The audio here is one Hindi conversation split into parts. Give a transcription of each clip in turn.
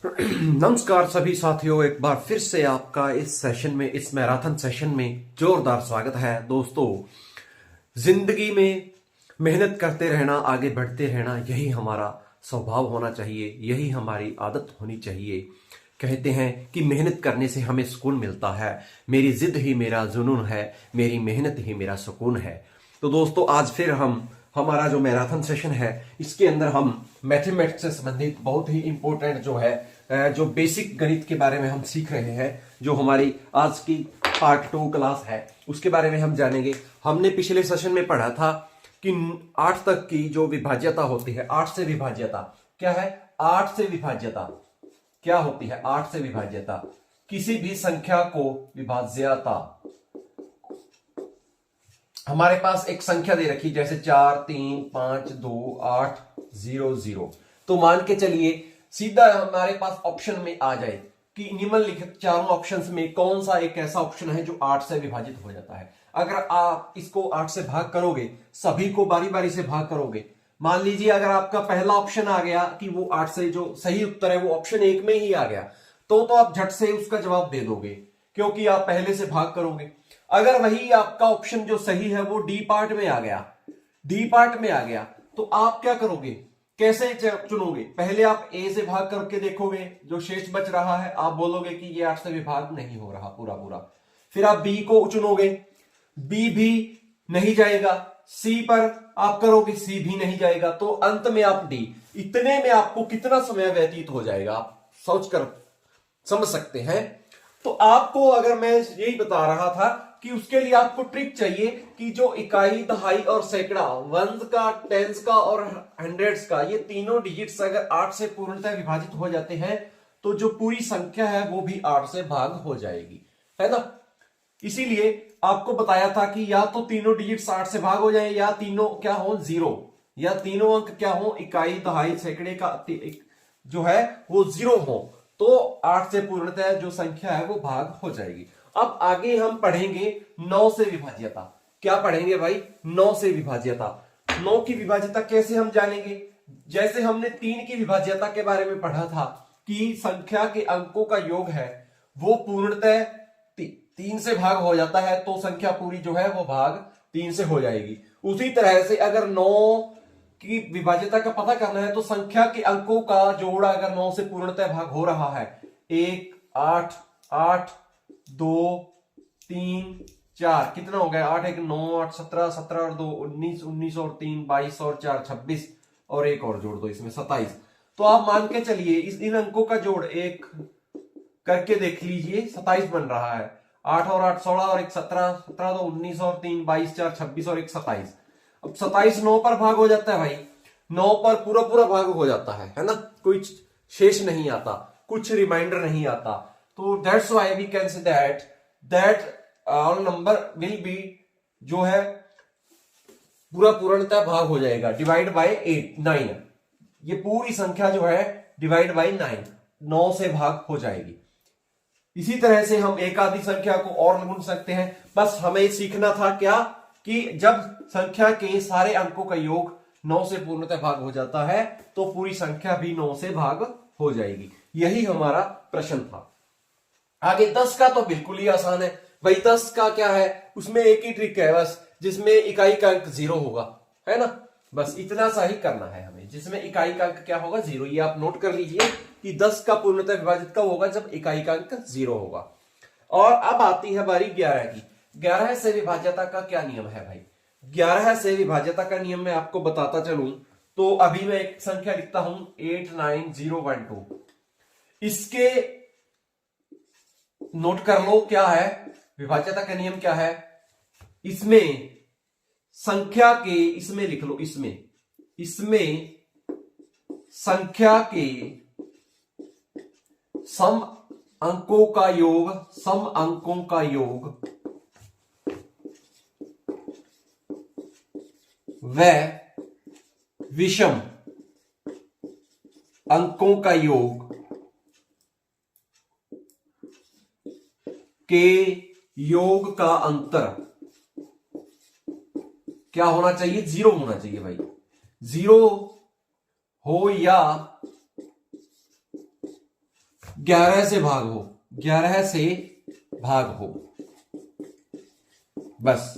नमस्कार सभी साथियों, एक बार फिर से आपका इस सेशन में, इस मैराथन सेशन में जोरदार स्वागत है। दोस्तों, जिंदगी में मेहनत करते रहना, आगे बढ़ते रहना, यही हमारा स्वभाव होना चाहिए, यही हमारी आदत होनी चाहिए। कहते हैं कि मेहनत करने से हमें सुकून मिलता है। मेरी जिद ही मेरा जुनून है, मेरी मेहनत ही मेरा सुकून है। तो दोस्तों, आज फिर हमारा जो मैराथन सेशन है, इसके अंदर हम मैथमेटिक्स से संबंधित बहुत ही इंपॉर्टेंट जो बेसिक गणित के बारे में हम सीख रहे हैं। जो हमारी आज की पार्ट 2 क्लास है, उसके बारे में हम जानेंगे। हमने पिछले सेशन में पढ़ा था कि 8 तक की जो विभाज्यता होती है, 8 से विभाज्यता क्या है? 8 से विभाज्यता क्या होती है? 8 से विभाज्यता किसी भी संख्या को विभाज्यता, हमारे पास एक संख्या दे रखी, जैसे 4 3 5 2 8 0 0। तो मान के चलिए सीधा हमारे पास ऑप्शन में आ जाए कि निम्नलिखित चारों ऑप्शंस में कौन सा एक ऐसा ऑप्शन है जो 8 से विभाजित हो जाता है। अगर आप इसको 8 से भाग करोगे, सभी को बारी बारी से भाग करोगे, मान लीजिए अगर आपका पहला ऑप्शन आ गया कि वो 8 से, जो सही उत्तर है वो ऑप्शन 1 में ही आ गया, तो आप झट से उसका जवाब दे दोगे क्योंकि आप पहले से भाग करोगे। अगर वही आपका ऑप्शन जो सही है वो डी पार्ट में आ गया, डी पार्ट में आ गया, तो आप क्या करोगे? कैसे चुनोगे? पहले आप ए से भाग करके देखोगे, जो शेष बच रहा है आप बोलोगे कि ये 8 से विभाग नहीं हो रहा पूरा पूरा। फिर आप बी को चुनोगे, बी भी नहीं जाएगा। सी पर आप करोगे, सी भी नहीं जाएगा। तो अंत में आप डी। इतने में आपको कितना समय व्यतीत हो जाएगा, आप सोचकर समझ सकते हैं। तो आपको, अगर मैं यही बता रहा था कि उसके लिए आपको ट्रिक चाहिए कि जो इकाई, दहाई और सैकड़ा, वंस का, टेंस का और हंड्रेड्स का, ये तीनों डिजिट्स अगर 8 से पूर्णतः विभाजित हो जाते हैं तो जो पूरी संख्या है वो भी 8 से भाग हो जाएगी, है ना। इसीलिए आपको बताया था कि या तो तीनों डिजिट्स 8 से भाग हो जाए, या तीनों क्या हो? 0, या तीनों अंक क्या हो? इकाई, दहाई, सैकड़े का जो है वो 0 हो, तो 8 से पूर्णतः जो संख्या है वो भाग हो जाएगी। अब आगे हम पढ़ेंगे 9 से विभाज्यता। क्या पढ़ेंगे भाई? 9 से विभाज्यता। 9 की विभाज्यता कैसे हम जानेंगे? जैसे हमने 3 की विभाज्यता के बारे में पढ़ा था कि संख्या के अंकों का योग है वो पूर्णतः 3 से भाग हो जाता है, तो संख्या पूरी जो है वो भाग 3 से हो जाएगी। उसी तरह से अगर 9 की विभाज्यता का पता करना है तो संख्या के अंकों का जोड़ अगर 9 से पूर्णतः भाग हो रहा है, 1 8 8 2 3 4, कितना हो गया? 8 1 9 8 17 17 और 2 19 19 और 3 22 और 4 26 और एक और जोड़ दो इसमें 27। तो आप मान के चलिए इन अंकों का जोड़ एक करके देख लीजिए, 27 बन रहा है। 8 और 8 16 और 1 17, 17 2 19 और 3 22 4 26 और 1 27। अब 27 9 पर भाग हो जाता है भाई, 9 पर पूरा पूरा भाग हो जाता है ना। कोई शेष नहीं आता, कुछ रिमाइंडर नहीं आता। तो that's why we can say that all number will be, जो है पूरा पूर्णतः भाग हो जाएगा, डिवाइड बाय 9। ये पूरी संख्या जो है डिवाइड बाय 9 से भाग हो जाएगी। इसी तरह से हम एक आधी संख्या को और गुण सकते हैं। बस हमें सीखना था क्या कि जब संख्या के सारे अंकों का योग 9 से पूर्णतः भाग हो जाता है तो पूरी संख्या भी 9 से भाग हो जाएगी। यही हमारा प्रश्न था। आगे 10 का तो बिल्कुल ही आसान है भाई। 10 का क्या है? उसमें एक ही ट्रिक है बस, जिसमें इकाई का अंक 0 होगा, है ना। बस इतना सा ही करना है हमें, जिसमें इकाई का अंक क्या होगा? 0। ये आप नोट कर लीजिए कि 10 का पूर्णतः विभाजित कब होगा? जब इकाई का अंक 0 होगा। और अब आती है बारी 11 की। 11 से विभाज्यता का क्या नियम है भाई? 11 से विभाज्यता का नियम मैं आपको बताता चलूं तो अभी मैं एक संख्या लिखता हूं 89012। इसके नोट कर लो क्या है विभाज्यता का नियम, क्या है इसमें? संख्या के, इसमें लिख लो, इसमें संख्या के सम अंकों का योग, सम अंकों का योग व विषम अंकों का योग के योग का अंतर क्या होना चाहिए? 0 होना चाहिए भाई। 0 हो या 11 से भाग हो, 11 से भाग हो, बस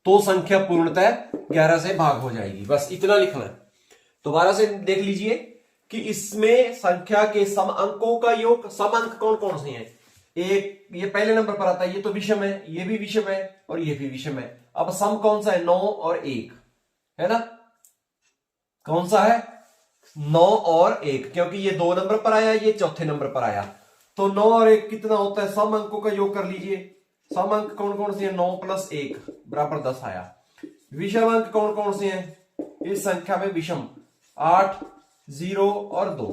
तो संख्या पूर्णतः 11 से भाग हो जाएगी। बस इतना लिखना है। दोबारा से देख लीजिए कि इसमें संख्या के सम अंकों का योग, सम अंक कौन कौन से हैं? एक ये पहले नंबर पर आता है, ये तो विषम है, ये भी विषम है और ये भी विषम है। अब सम कौन सा है? 9 और 1 है ना। कौन सा है? 9 और 1, क्योंकि ये 2 नंबर पर आया, ये चौथे नंबर पर आया। तो 9 और 1 कितना होता है? सम अंकों का योग कर लीजिए। सम अंक कौन कौन से हैं? 9 + 1 बराबर 10 आया। विषम अंक कौन कौन से हैं इस संख्या में? विषम 8, 0 और 2,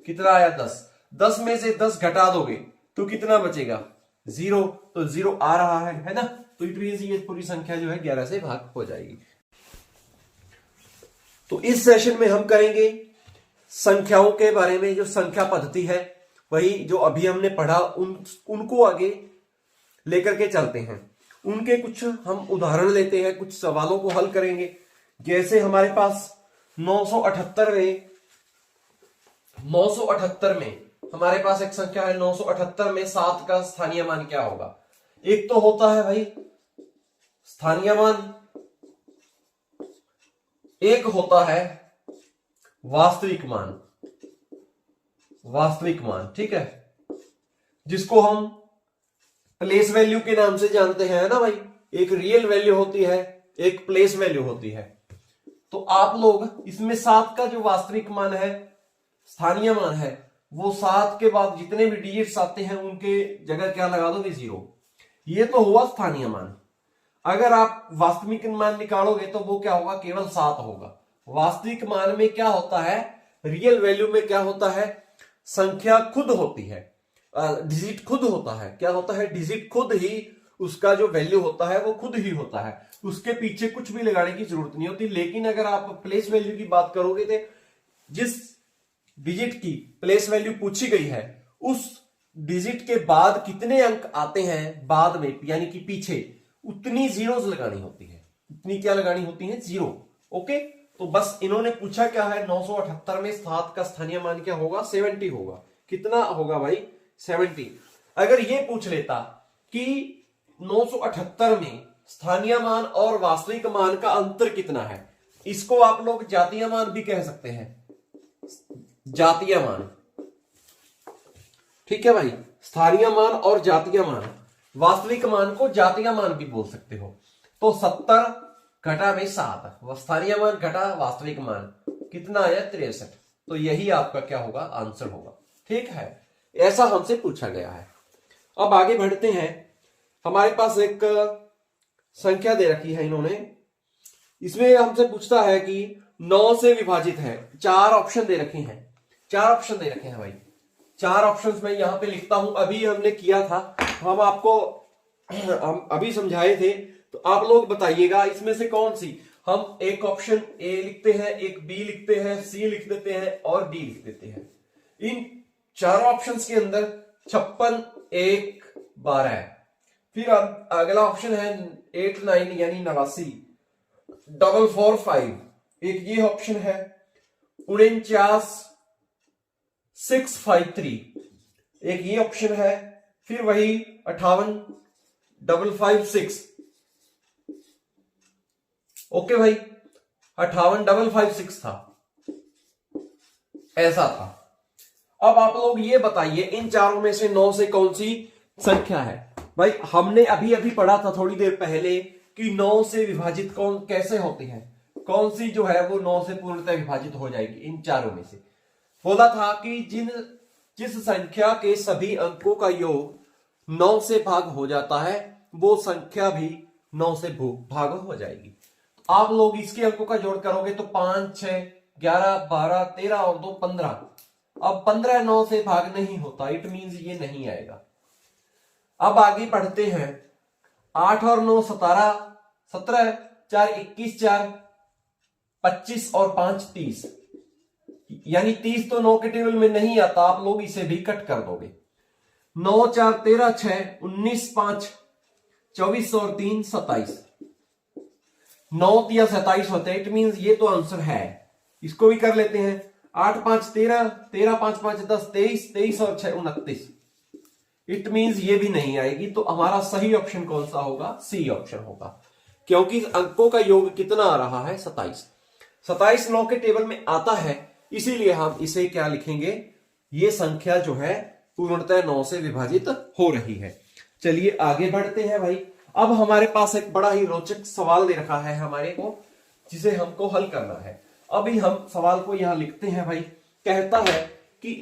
कितना आया? 10। 10 में से 10 घटा दोगे तो कितना बचेगा? 0। तो 0 आ रहा है ना। तो इट मींस ये पूरी संख्या जो है 11 से भाग हो जाएगी। तो इस सेशन में हम करेंगे संख्याओं के बारे में। जो संख्या पद्धति है वही जो अभी हमने पढ़ा उनको आगे लेकर के चलते हैं। उनके कुछ हम उदाहरण लेते हैं, कुछ सवालों को हल करेंगे। जैसे हमारे पास 978 में हमारे पास एक संख्या है 978 में 7 का स्थानीय मान क्या होगा? एक तो होता है भाई स्थानीय मान, एक होता है वास्तविक मान। वास्तविक मान, ठीक है, जिसको हम प्लेस वैल्यू के नाम से जानते हैं ना भाई। एक रियल वैल्यू होती है, एक प्लेस वैल्यू होती है। तो आप लोग इसमें 7 का जो वास्तविक मान है, स्थानीय मान है, वो 7 के बाद जितने भी डिजिट्स आते हैं उनके जगह क्या लगा दोगे? 0। ये तो हुआ स्थानीय मान। अगर आप वास्तविक मान निकालोगे तो वो क्या होगा? केवल 7 होगा। वास्तविक मान में क्या होता है? रियल वैल्यू में क्या होता है? संख्या खुद होती है, डिजिट खुद होता है। क्या होता है? डिजिट खुद ही, उसका जो वैल्यू होता है वो खुद ही होता है, उसके पीछे कुछ भी लगाने की जरूरत नहीं होती। लेकिन अगर आप प्लेस वैल्यू की बात करोगे तो जिस डिजिट की प्लेस वैल्यू पूछी गई है उस डिजिट के बाद कितने अंक आते हैं बाद में, यानी कि पीछे, उतनी जीरोस लगानी होती है। उतनी क्या लगानी होती है? 0। ओके, तो बस इन्होंने पूछा क्या है? 978 में 7 का स्थानीय मान क्या होगा? 70 होगा। कितना होगा भाई? 70। अगर ये पूछ लेता कि 978 में स्थानीय मान और वास्तविक मान का अंतर कितना है, इसको आप लोग जातीय मान भी कह सकते हैं। जातीय मान, ठीक है भाई, स्थानीय मान और जातीय मान। वास्तविक मान को जातीय मान भी बोल सकते हो। तो 70 घटा में 7, स्थानीय मान घटा वास्तविक मान, कितना आया? 63। तो यही आपका क्या होगा? आंसर होगा। ठीक है, ऐसा हमसे पूछा गया है। अब आगे बढ़ते हैं। हमारे पास एक संख्या दे रखी है इन्होंने, इसमें हमसे पूछता है कि 9 से विभाजित है। 4 ऑप्शन दे रखे हैं, 4 ऑप्शन दे रखे हैं भाई। 4 ऑप्शंस मैं यहां पे लिखता हूं। अभी हमने किया था, हम आपको हम अभी समझाए थे, तो आप लोग बताइएगा इसमें से कौन सी। हम एक ऑप्शन ए लिखते हैं, एक बी लिखते हैं, सी लिख देते हैं और डी लिख देते हैं। इन 4 ऑप्शंस के अंदर 56, 1, 12 है। फिर अगला ऑप्शन है 8, 9 यानी 89, 4, 4, 5, एक ये ऑप्शन है 49, 6, 5, 3, एक ये ऑप्शन है। फिर वही 58, 5, 6। ओके भाई, 58, 5, 6 था, ऐसा था। अब आप लोग ये बताइए इन चारों में से 9 से कौन सी संख्या है? भाई हमने अभी अभी पढ़ा था थोड़ी देर पहले कि 9 से विभाजित कौन कैसे होती है, कौन सी जो है वो 9 से पूर्णतः विभाजित हो जाएगी। इन चारों में से बोला था कि जिस संख्या के सभी अंकों का योग 9 से भाग हो जाता है वो संख्या भी 9 से भाग हो जाएगी। आप लोग इसके अंकों का जोड़ करोगे तो 5, 6, 11, 12, 13 और 2, 15। अब 15 9 से भाग नहीं होता, इट मींस ये नहीं आएगा। अब आगे पढ़ते हैं। 8 और 9 17, 17, 4 21, 4 25 और 5 30, यानी 30 तो 9 के टेबल में नहीं आता, आप लोग इसे भी कट कर दोगे। 9, 4, 13, 6 19, 5 24 और 3 27, 9 या 27 होते हैं, इट मींस ये तो आंसर है। इसको भी कर लेते हैं। 8, 5 13, 13, 5, 5 10 23, 23 और 6 29, इट मींस ये भी नहीं आएगी। तो हमारा सही ऑप्शन कौन सा होगा? सी ऑप्शन होगा, क्योंकि अंकों का योग कितना आ रहा है? 27। 27 9 के टेबल में आता है, इसीलिए हम इसे क्या लिखेंगे? ये संख्या जो है पूर्णतः 9 से विभाजित हो रही है। चलिए आगे बढ़ते हैं भाई। अब हमारे पास एक बड़ा ही रोचक सवाल दे रखा है हमारे को, जिसे हमको हल करना है। अभी हम सवाल को यहां लिखते हैं भाई। कहता है कि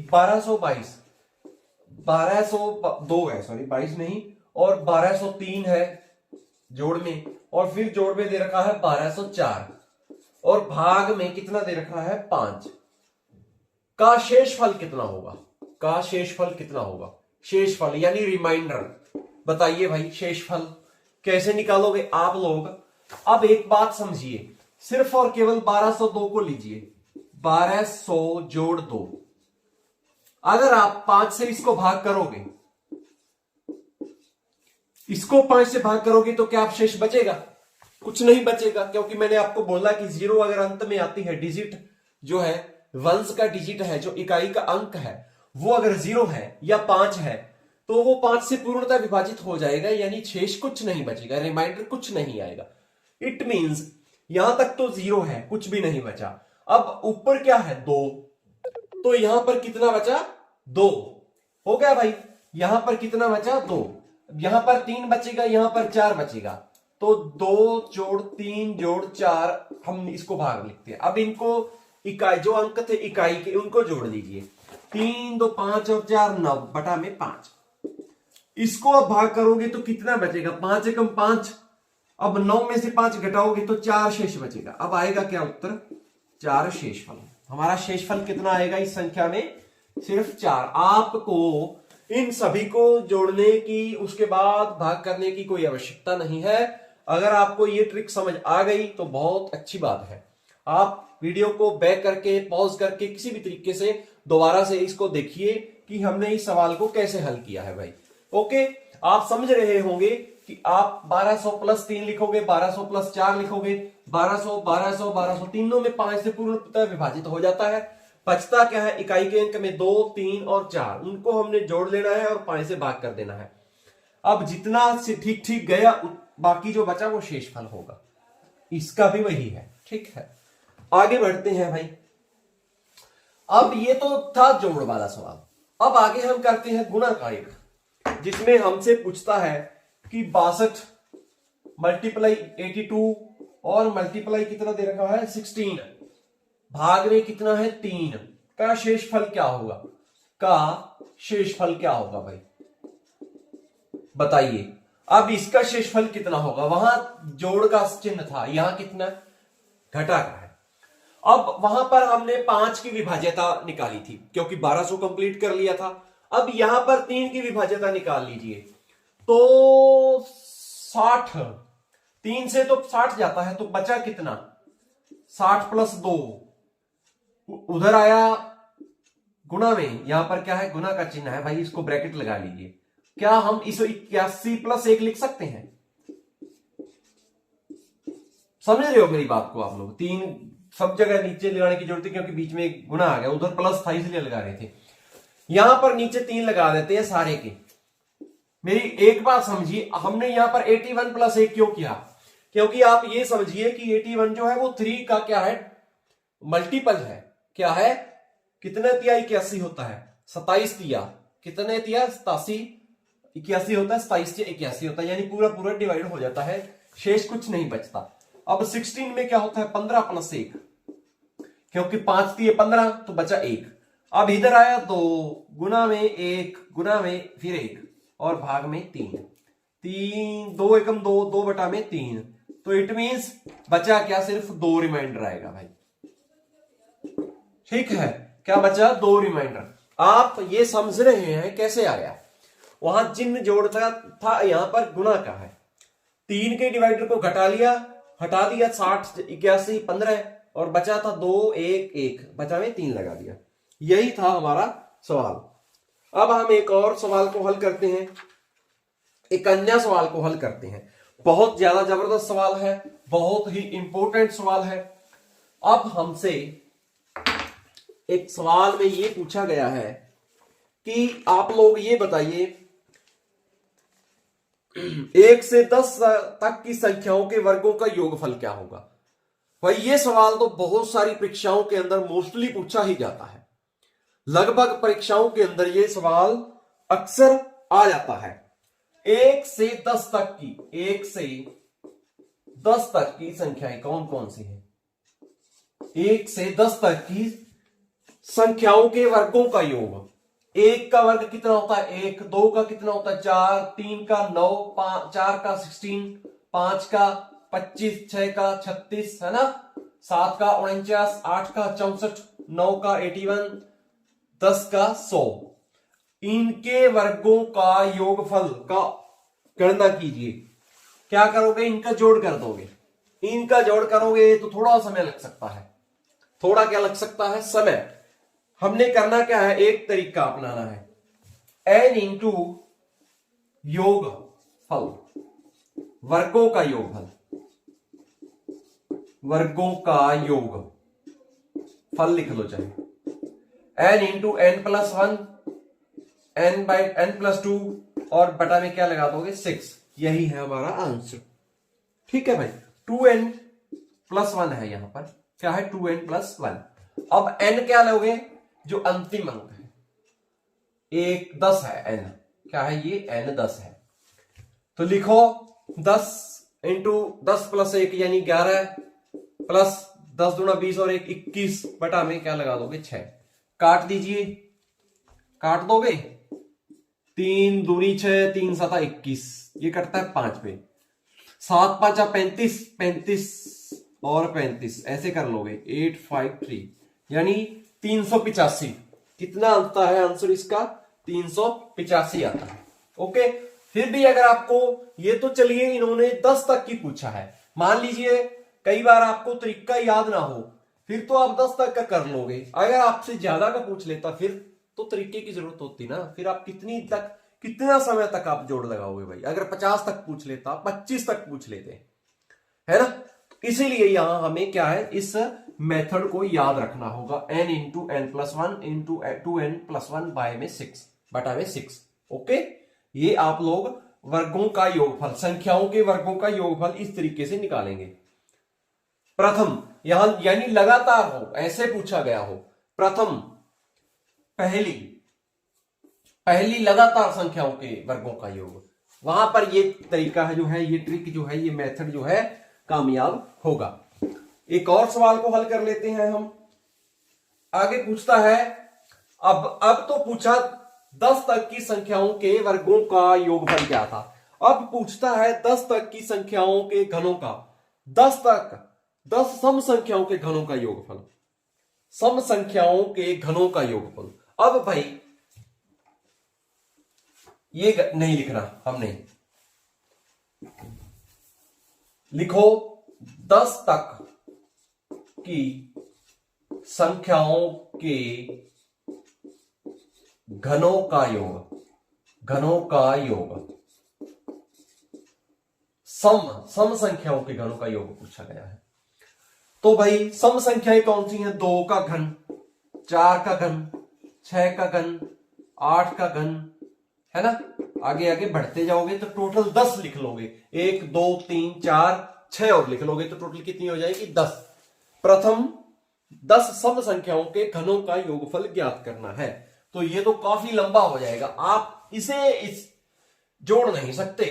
1202 है, सॉरी 22 नहीं, और 1203 है जोड़ में, और फिर जोड़ में दे रखा है 1204, और भाग में कितना दे रखा है? 5 का शेषफल कितना होगा? का शेषफल कितना होगा? शेषफल यानी रिमाइंडर। बताइए भाई, शेषफल कैसे निकालोगे आप लोग? अब एक बात समझिए, सिर्फ और केवल 1202 को लीजिए। 1200 जोड़ 2, अगर आप 5 से इसको भाग करोगे, इसको 5 से भाग करोगे तो क्या आप शेष बचेगा? कुछ नहीं बचेगा, क्योंकि मैंने आपको बोला कि 0 अगर अंत में आती है, डिजिट जो है वंश का डिजिट है, जो इकाई का अंक है, वो अगर 0 है या 5 है तो वो 5 से पूर्णतः विभाजित हो जाएगा, यानी शेष कुछ नहीं बचेगा, रिमाइंडर कुछ नहीं आएगा। इट मींस यहां तक तो 0 है, कुछ भी नहीं बचा। अब ऊपर क्या है? 2, तो यहां पर कितना बचा? 2 हो गया भाई। यहां पर कितना बचा? 2। यहां पर 3 बचेगा, यहां पर 4 बचेगा, तो 2 जोड़ 3 जोड़ 4, हम इसको भाग लिखते हैं। अब इनको इकाई, जो अंक थे इकाई के, उनको जोड़ दीजिए। 3 2 5 और 4 9 बटा में 5। इसको अब भाग करोगे तो कितना बचेगा? 5 एकम 5। अब 9 में से 5 घटाओगे तो 4 शेष बचेगा। अब आएगा क्या उत्तर? 4 शेषफल। हमारा शेषफल कितना आएगा इस संख्या में? सिर्फ 4। आपको इन सभी को जोड़ने की, उसके बाद भाग करने की कोई आवश्यकता नहीं है। अगर आपको ये ट्रिक समझ आ गई तो बहुत अच्छी बात है। आप वीडियो को बैक करके, पॉज करके, किसी भी तरीके से दोबारा से इसको देखिए कि हमने इस सवाल को कैसे हल किया है भाई। ओके, आप समझ रहे होंगे कि आप 1200 प्लस 3 लिखोगे, 1200 प्लस 4 लिखोगे, 1200 1200 1200 तीनों में 5 से पूर्णतः विभाजित हो जाता है। बचता क्या है? इकाई के अंक में 2 3 और 4, उनको हमने जोड़ लेना है और 5 से भाग कर देना है। अब जितना से ठीक ठीक गया, बाकी जो बचा वो शेषफल होगा। इसका भी वही है। ठीक है, आगे बढ़ते हैं भाई। अब ये तो था जोड़ वाला सवाल। अब आगे हम करते हैं गुणा का एक, जिसमें हमसे पूछता है कि 62 मल्टीप्लाई 82 और मल्टीप्लाई कितना दे रखा है? 16, भाग में कितना है? 3, का शेषफल क्या होगा? का शेषफल क्या होगा भाई? बताइए। अब इसका शेषफल कितना होगा? वहां जोड़ का चिन्ह था, यहां कितना? घटा का है। अब वहां पर हमने 5 की विभाज्यता निकाली थी, क्योंकि 1200 कंप्लीट कर लिया था। अब यहां पर 3 की विभाज्यता निकाल लीजिए, तो 60, 3 से तो 60 जाता है, तो बचा कितना? 60 प्लस 2, उधर आया गुणा में, यहां पर क्या है? गुणा का चिन्ह है भाई, इसको ब्रैकेट लगा लीजिए। क्या हम इस 81 प्लस 1 लिख सकते हैं? समझ रहे हो मेरी बात को आप लोग? 3 सब जगह नीचे लगाने की जरूरत है, क्योंकि बीच में गुणा आ गया, उधर प्लस था इसलिए लगा रहे थे। यहां पर नीचे 3 लगा देते हैं सारे के। मेरी एक बात समझिए, हमने यहां पर 81 प्लस 1 क्यों किया? क्योंकि आप ये समझिए कि 81 जो है वो 3 का क्या है? मल्टीपल है। क्या है? कितने तिया 81 होता है? 27 तिया कितने तिया? 87। 81 होता है, 27 तिया 81 होता है, यानी पूरा पूरा डिवाइड हो जाता है, शेष कुछ नहीं बचता। अब 16 में क्या होता है? 15 प्लस 1, क्योंकि 5 तिये 15, तो बचा 1। अब इधर आया 2, गुना में 1, गुना में फिर 1, और भाग में 3। 2 एकम 2, 2 बटा में 3, तो इट मींस बचा क्या? सिर्फ 2 रिमाइंडर आएगा भाई। ठीक है, क्या बचा? 2 रिमाइंडर। आप ये समझ रहे हैं कैसे आया? वहां चिन्ह जोड़ता था, यहां पर गुणा का है। 3 के डिवाइडर को घटा लिया, हटा दिया, 60 81 15, और बचा था 2 1 1, बचा में 3 लगा दिया। यही था हमारा सवाल। अब हम एक और सवाल को हल करते हैं, एक अन्य सवाल को हल करते हैं। बहुत ज्यादा जबरदस्त सवाल है, बहुत ही इंपॉर्टेंट सवाल है। अब हमसे एक सवाल में यह पूछा गया है कि आप लोग ये बताइए 1 से 10 तक की संख्याओं के वर्गों का योगफल क्या होगा। भाई ये सवाल तो बहुत सारी परीक्षाओं के अंदर मोस्टली पूछा ही जाता है, लगभग परीक्षाओं के अंदर ये सवाल अक्सर आ जाता है। 1 से 10 तक की 1 से 10 तक की संख्याएं कौन कौन सी हैं? 1 से 10 तक की संख्याओं के वर्गों का योग। 1 का वर्ग कितना होता है 1, 2 का कितना होता है 4, 3 का 9, 4 का 16, 5 का 25, 6 का 36 है ना, 7 का 49, 8 का 64, 9 का 81, 10 का 100। इनके वर्गों का योगफल का गणना कीजिए। क्या करोगे? इनका जोड़ कर दोगे। इनका जोड़ करोगे तो थोड़ा समय लग सकता है। थोड़ा क्या लग सकता है? समय। हमने करना क्या है, एक तरीका अपनाना है, n इंटू योगफल, वर्गों का योगफल, वर्गों का योग फल लिख लो चाहे n into n plus 1, n by n plus 2 और बटा में क्या लगा दोगे 6। यही है हमारा आंसर। ठीक है भाई, 2n प्लस 1 है यहां पर, क्या है 2n प्लस 1। अब n क्या लोगे? जो अंतिम अंक है, 10 है n, क्या है ये n 10 है, तो लिखो 10 इंटू 10 प्लस 1 यानी 11 प्लस 10 दूना 20 और 1 21 बटा में क्या लगा दोगे 6। काट दीजिए, काट दोगे, 3 दूनी 6, 3 7 21, ये कटता है 5 पे, 7 5 35, 35 और 35 ऐसे कर लोगे 853 यानी 385। कितना आता है आंसर इसका? 385 आता है। ओके, फिर भी अगर आपको ये तो चलिए इन्होंने 10 तक की पूछा है, मान लीजिए कई बार आपको तरीका याद ना हो, फिर तो आप 10 तक का कर लोगे। अगर आपसे ज्यादा का पूछ लेता फिर तो तरीके की जरूरत होती ना, फिर आप कितना समय तक आप जोड़ लगाओगे भाई। अगर 50 तक पूछ लेता, 25 तक पूछ लेते, है ना। इसीलिए यहां हमें क्या है, इस मेथड को याद रखना होगा, n into n plus 1 into 2n plus 1 by में 6 बटा में 6। ओके, ये आप लोग वर्गों का योगफल, संख्याओं के वर्गों का योगफल इस तरीके से निकालेंगे। प्रथम यहां यानी लगातार हो, ऐसे पूछा गया हो, प्रथम पहली लगातार संख्याओं के वर्गों का योग, वहां पर ये तरीका है जो है, ये ट्रिक जो है, ये मेथड जो है कामयाब होगा। एक और सवाल को हल कर लेते हैं हम। आगे पूछता है, अब तो पूछा 10 तक की संख्याओं के वर्गों का योगफल क्या था। अब पूछता है 10 तक की संख्याओं के घनों का, 10 सम संख्याओं के घनों का योगफल, सम संख्याओं के घनों का योगफल। अब भाई ये नहीं लिखना, हम नहीं लिखो 10 तक की संख्याओं के घनों का योग, सम संख्याओं के घनों का योग पूछा गया है। तो भाई सम संख्याएं कौन सी हैं? 2 का घन, 4 का घन, 6 का घन, 8 का घन, है ना। आगे आगे बढ़ते जाओगे तो टोटल 10 लिख लोगे, 1 2 3 4 6 और लिख लोगे तो टोटल कितनी हो जाएगी? 10। प्रथम 10 सम संख्याओं के घनों का योगफल ज्ञात करना है। तो ये तो काफी लंबा हो जाएगा, आप इसे जोड़ नहीं सकते,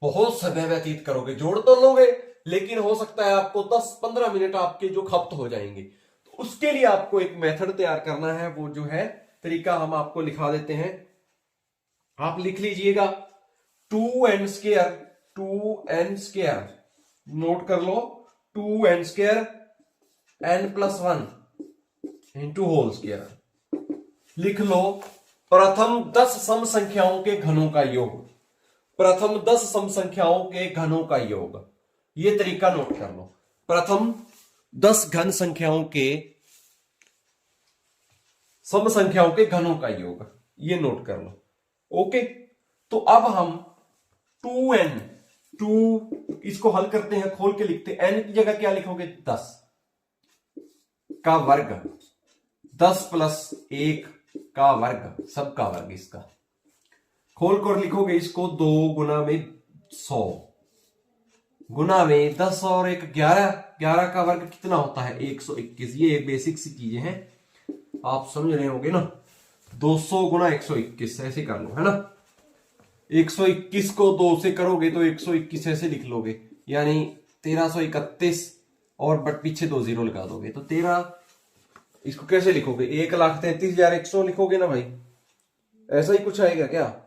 बहुत समय व्यतीत करोगे। जोड़ तो लोगे लेकिन हो सकता है आपको 10-15 मिनट आपके जो खपत हो जाएंगे। तो उसके लिए आपको एक मेथड तैयार करना है, वो जो है तरीका हम आपको लिखा देते हैं, आप लिख लीजिएगा 2n स्क्वायर, नोट कर लो 2n square n plus 1 into whole square. लिख लो प्रथम 10 सम संख्याओं के घनों का योग, प्रथम 10 सम संख्याओं के घनों का योग। ये तरीका नोट कर लो, प्रथम 10 घन संख्याओं के सम संख्याओं के घनों का योग, ये नोट कर लो। ओके, तो अब हम 2 इसको हल करते हैं, खोल के लिखते हैं। n की जगह क्या लिखोगे? 10 का वर्ग, 10 प्लस 1 का वर्ग, सब का वर्ग इसका। खोल कर लिखोगे इसको 2 गुना में 100 गुना में 10 और 1 11, 11 का वर्ग कितना होता है 121। ये बेसिक सी चीजें हैं, आप समझ रहे होगे ना। 200 गुना 121 ऐसे कर लो, है ना। 121 को 2 से करोगे तो 121 ऐसे लिख लोगे, यानी 1331 और बट पीछे 2 जीरो लगा दोगे तो 13। इसको कैसे लिखोगे 1,33,100 लिखोगे ना भाई, ऐसा ही कुछ आएगा क्या।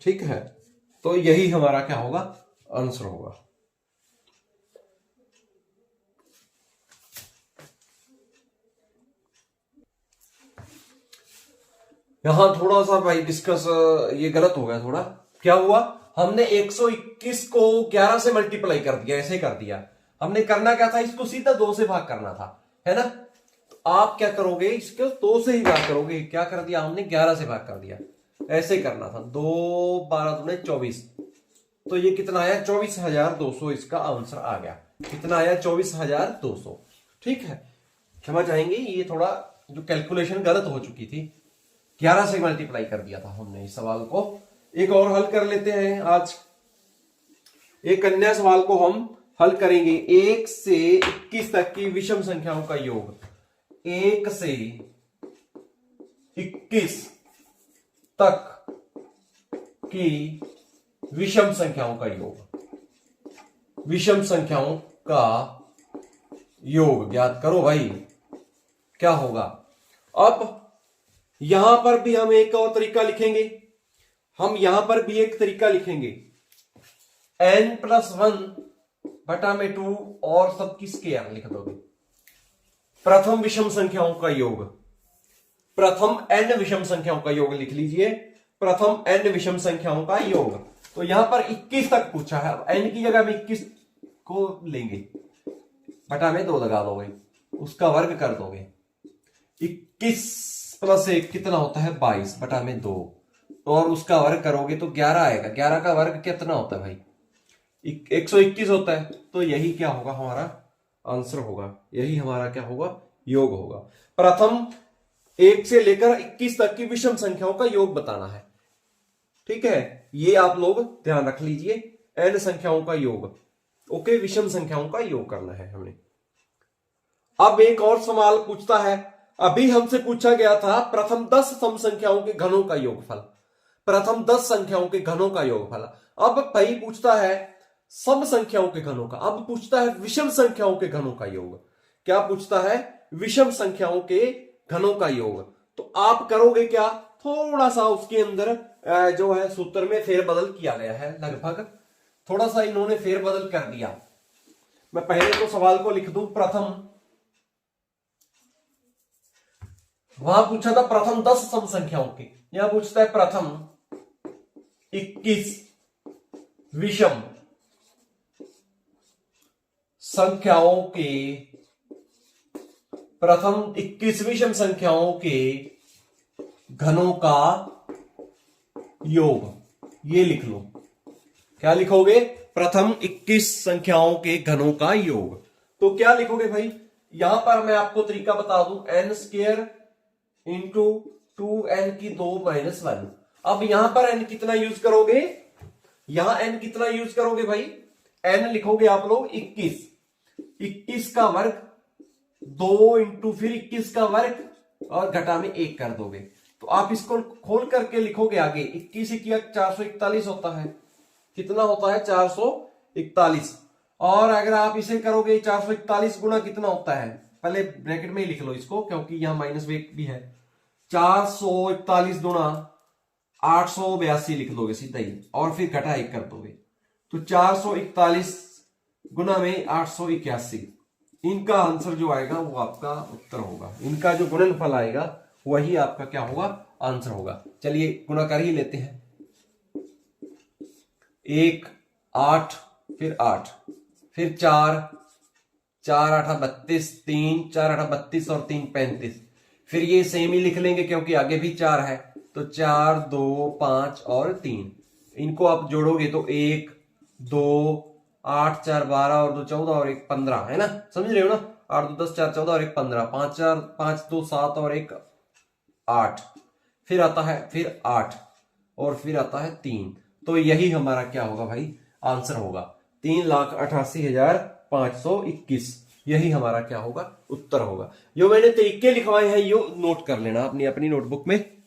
ठीक है, तो यही हमारा क्या होगा आंसर होगा। यहां थोड़ा सा भाई डिस्कस, ये गलत हो गया थोड़ा। क्या हुआ, हमने 121 को 11 से मल्टीप्लाई कर दिया, ऐसे कर दिया। हमने करना क्या था, इसको सीधा 2 से भाग करना था, है ना। तो आप क्या करोगे, इसको 2 से ही भाग करोगे। क्या कर दिया हमने, 11 से भाग कर दिया, ऐसे करना था। 2 12 दूने 24, तो ये कितना आया 24,200, इसका आंसर आ गया। कितना आया 24,200। ठीक है, क्षमा चाहेंगे, ये थोड़ा जो कैलकुलेशन गलत हो चुकी थी, 11 से मल्टीप्लाई कर दिया था हमने इस सवाल को। एक और हल कर लेते हैं आज। एक अन्य सवाल को हम हल करेंगे। 1 से 21 तक की विषम संख्याओं का योग। 1 से 21 तक की विषम संख्याओं का योग। विषम संख्याओं का योग ज्ञात करो भाई, क्या होगा। अब यहां पर भी हम एक और तरीका लिखेंगे, हम यहां पर भी एक तरीका लिखेंगे। n+1/2 और सबकी स्क्वायर लिख दोगे। प्रथम विषम संख्याओं का योग, प्रथम n विषम संख्याओं का योग लिख लीजिए। प्रथम n विषम संख्याओं का योग, तो यहां पर 21 तक पूछा है। अब n की जगह हम 21 को लेंगे, बटा में 2 लगा दोगे, उसका वर्ग कर दोगे। 21 + 1 कितना होता है 22 बटा में 2, और उसका वर्ग करोगे तो 11 आएगा। 11 का वर्ग कितना होता है भाई 121 होता है। तो यही क्या होगा हमारा आंसर होगा, यही हमारा क्या होगा योग होगा। प्रथम 1 से लेकर 21 तक की विषम संख्याओं का योग बताना है। ठीक है, ये आप लोग ध्यान रख लीजिए, n संख्याओं का योग। ओके, विषम संख्याओं का योग करना है हमने। अब एक और सवाल पूछता है, अभी हमसे पूछा गया था प्रथम 10 सम संख्याओं के घनों का योगफल। प्रथम 10 संख्याओं के घनों का योगफल। अब भाई पूछता है सम संख्याओं के घनों का, अब पूछता है विषम संख्याओं के घनों का योग। क्या पूछता है, विषम संख्याओं के घनों का योग। तो आप करोगे क्या, थोड़ा सा उसके अंदर जो है सूत्र में फेरबदल किया गया है, लगभग थोड़ा सा इन्होंने फेरबदल कर दिया। मैं पहले तो सवाल को लिख दूं, प्रथम, वहां पूछा था प्रथम 10 सम संख्याओं के, यहां पूछता है प्रथम 21 विषम संख्याओं के, प्रथम 21 विषम संख्याओं के घनों का योग। ये लिख लो, क्या लिखोगे, प्रथम 21 संख्याओं के घनों का योग। तो क्या लिखोगे भाई, यहां पर मैं आपको तरीका बता दूं, n² इंटू 2n की 2 - 1। अब यहां पर n कितना यूज करोगे, यहां n कितना यूज करोगे भाई, n लिखोगे आप लोग 21, 21 का वर्ग 2 इंटू फिर 21 का वर्ग और घटा में 1 कर दोगे। तो आप इसको खोल करके लिखोगे आगे, 21 × 441 होता है। कितना होता है 441। और अगर आप इसे करोगे 441 गुना कितना होता है, पहले ब्रैकेट में ही लिख लो इसको, क्योंकि यहां -1 भी है। 441 गुना 882 लिख दोगे सीधा ही, और फिर घटा 1 कर दोगे। तो 441 गुना में 881, इनका आंसर जो आएगा वो आपका उत्तर होगा। इनका जो गुणनफल आएगा वही आपका क्या होगा आंसर होगा। चलिए गुणा कर ही लेते हैं। 1 8 फिर 8 फिर 4 4 8 32 3 4 8 32 और 3 35। फिर ये सेम ही लिख लेंगे क्योंकि आगे भी 4 है। तो 4 2 5 और 3, इनको आप जोड़ोगे तो 1 2 8 4 12 और 2 14 और 1 15, है ना, समझ रहे हो ना। 8 2 10 4 14 और 1 15, 5 4 5 2 7 और 1 8, फिर आता है फिर 8 और फिर आता है 3। तो यही हमारा क्या होगा भाई, आंसर होगा 3,88,521। यही हमारा क्या होगा, उत्तर होगा। जो मैंने तरीके लिखवाए हैं यो नोट कर लेना अपनी अपनी नोटबुक में।